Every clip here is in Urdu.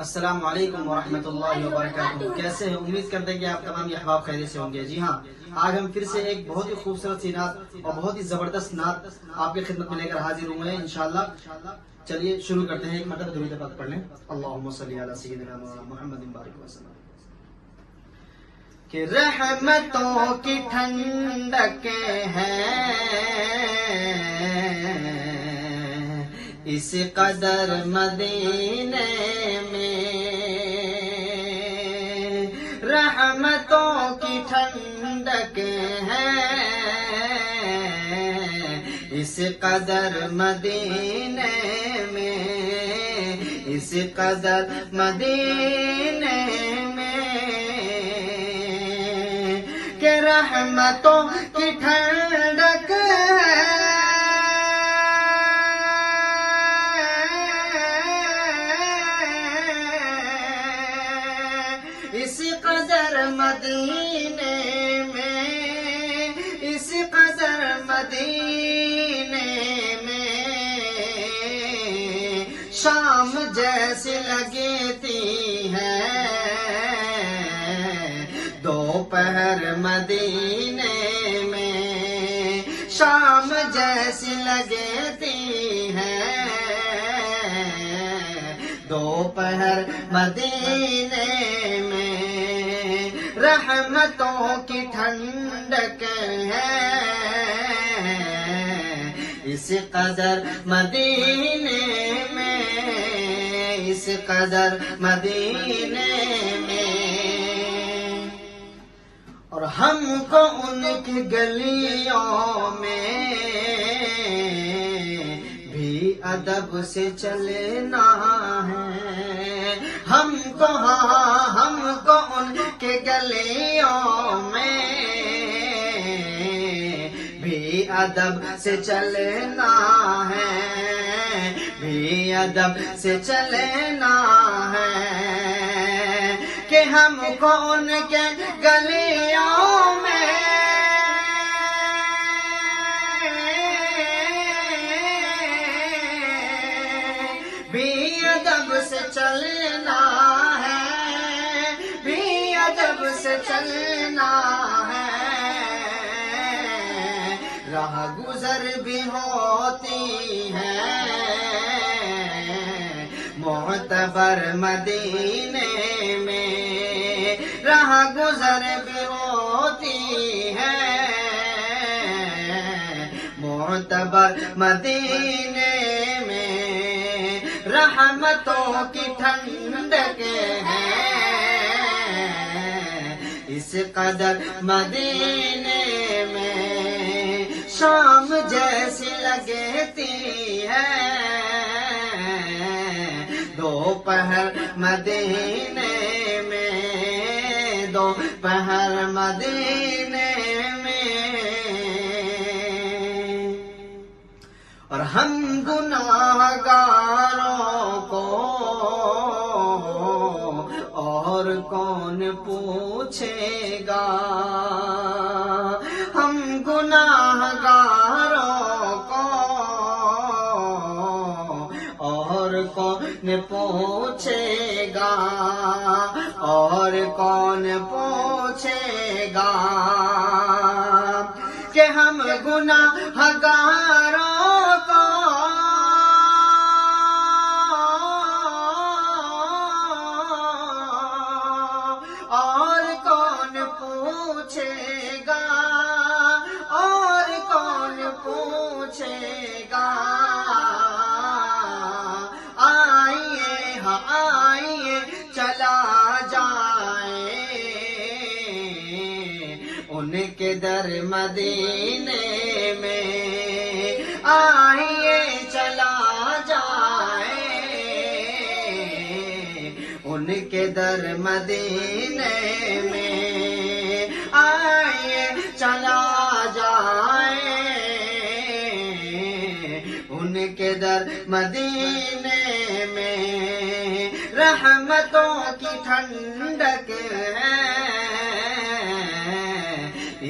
السلام علیکم ورحمۃ اللہ وبرکاتہ. کیسے ہیں؟ امید کرتے ہیں کہ آپ تمام احباب خیریت سے ہوں گے. جی ہاں، آج ہم پھر سے ایک بہت ہی خوبصورت سی نعت اور بہت ہی زبردست نعت آپ کی خدمت میں لے کر حاضر ہوئے ہیں انشاءاللہ. چلیے شروع کرتے ہیں. ایک مرتبہ درود پاک پڑھ لیں. اللہم صلی علی سیدنا محمد بارک وسلم. کہ رحمتوں کی ٹھنڈکیں ہیں اس قدر مدینے میں، رحمتوں کی ٹھنڈکیں ہیں اس قدر مدینے میں، اس قدر مدینے میں کہ رحمتوں کی ٹھنڈک اس قدر مدینے میں، اس قدر مدینے میں شام جیسی لگتی ہے دوپہر مدینے میں، شام جیسی لگتی ہے دوپہر مدینے میں، رحمتوں کی ٹھنڈک ہے اس قدر مدینے میں، اس قدر مدینے میں. اور ہم کو ان کی گلیوں میں بھی ادب سے چلنا ہے، ہم کو ان کے گلیوں میں بھی ادب سے چلنا ہے، بھی ادب سے چلنا ہے کہ ہم کو ان کے گلیوں میں بھی ادب سے چلنا ہے، بھی ادب سے چلنا ہے. راہ گزر بھی ہوتی ہے معتبر مدینے میں، راہ گزر بھی ہوتی ہے معتبر مدینے میں، رحمتوں کی ٹھنڈک ہے اس قدر مدینے میں، شام جیسی لگتی ہے دوپہر مدینے میں، دوپہر مدینے میں. اور ہم گناہگاروں کو اور کون پوچھے گا، ہم گناہگاروں کو اور کون پوچھے گا، اور کون پوچھے گا کہ ہم گناہگاروں کو اور کون پوچھے گا، اور کون پوچھے گا. آئیے ہاں آئیے چلا جائیں ان کے در مدینے میں، آئیے چلا جائیں ان کے در مدینے میں، آئیے چلا جائیں ان کے در مدینے میں، رحمتوں کی ٹھنڈک ہے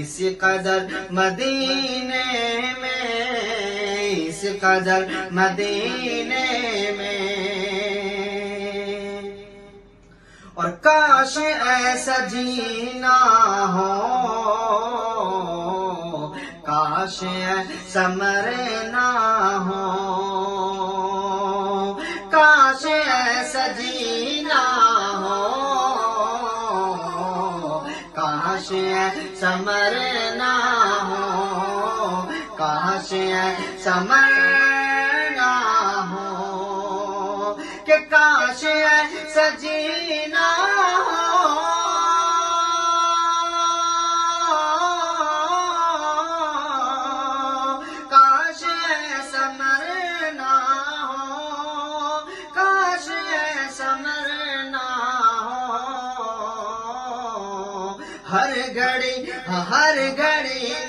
اس قدر مدینے میں، اس قدر مدینے میں. اور کاش ایسا جینا ہو، کاش ایسا مرنا ہو، کاش ایسا جینا ہو، کاش ایسا مرنا ہو، کاش ایسا مرنا ہو، کہ کاش ایسا جینا ہو، کاش ایسا مرنا ہو، کاش ایسا مرنا ہو، ہر گھڑی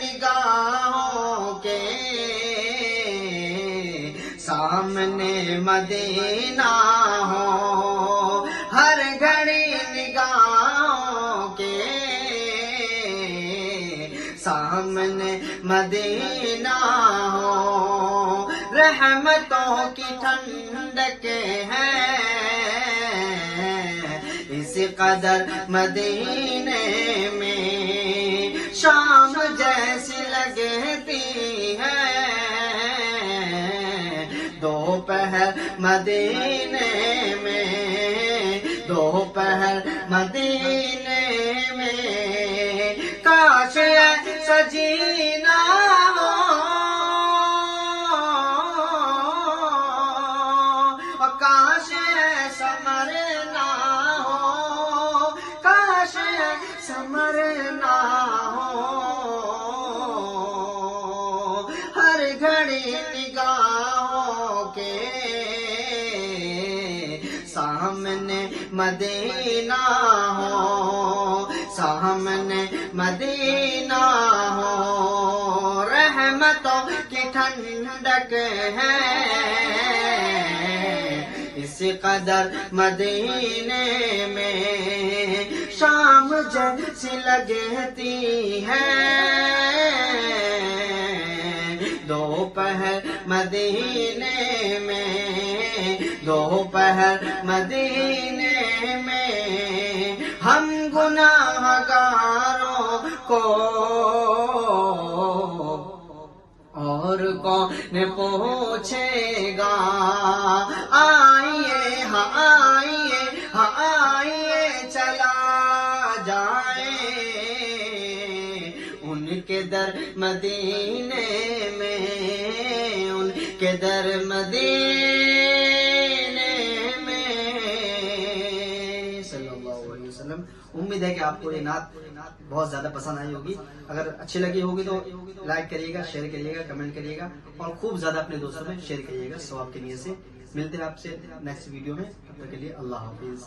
نگاہوں کے سامنے مدینہ ہو، ہر گھڑی نگاہوں کے سامنے مدینہ ہو، رحمتوں کی ٹھنڈک ہے اس قدر مدینے میں، شام جیسی لگتی ہے دوپہر مدینے میں، دوپہر مدینے میں، کاش ایسا جینا ہو، کاش ایسا مرنا ہو، کاش ایسا مرنا ہو، ہر گھڑی نگاہوں کے سامنے مدینہ ہو، سامنے مدینہ ہو، رحمتوں کی ٹھنڈک ہے اس قدر مدینے میں، شام جیسی لگتی ہے دوپہر مدینے میں، دوپہر مدینے میں، ہم گناہگاروں کو اور کون پوچھے گا، آئیے ہاں آئیے ہاں آئیے چلا جائیں ان کے در مدینے میں، ان کے در مدینے میں صلی اللہ علیہ وسلم۔ امید ہے کہ آپ کو یہ نعت بہت زیادہ پسند آئی ہوگی، اگر اچھی لگی ہوگی تو لائک کریے گا، شیئر کریے گا، کمنٹ کریے گا، اور خوب زیادہ اپنے دوستوں میں شیئر کریے گا ثواب کی نیت سے۔ ملتے ہیں آپ سے نیکسٹ ویڈیو میں، تب تک کے لیے اللہ حافظ۔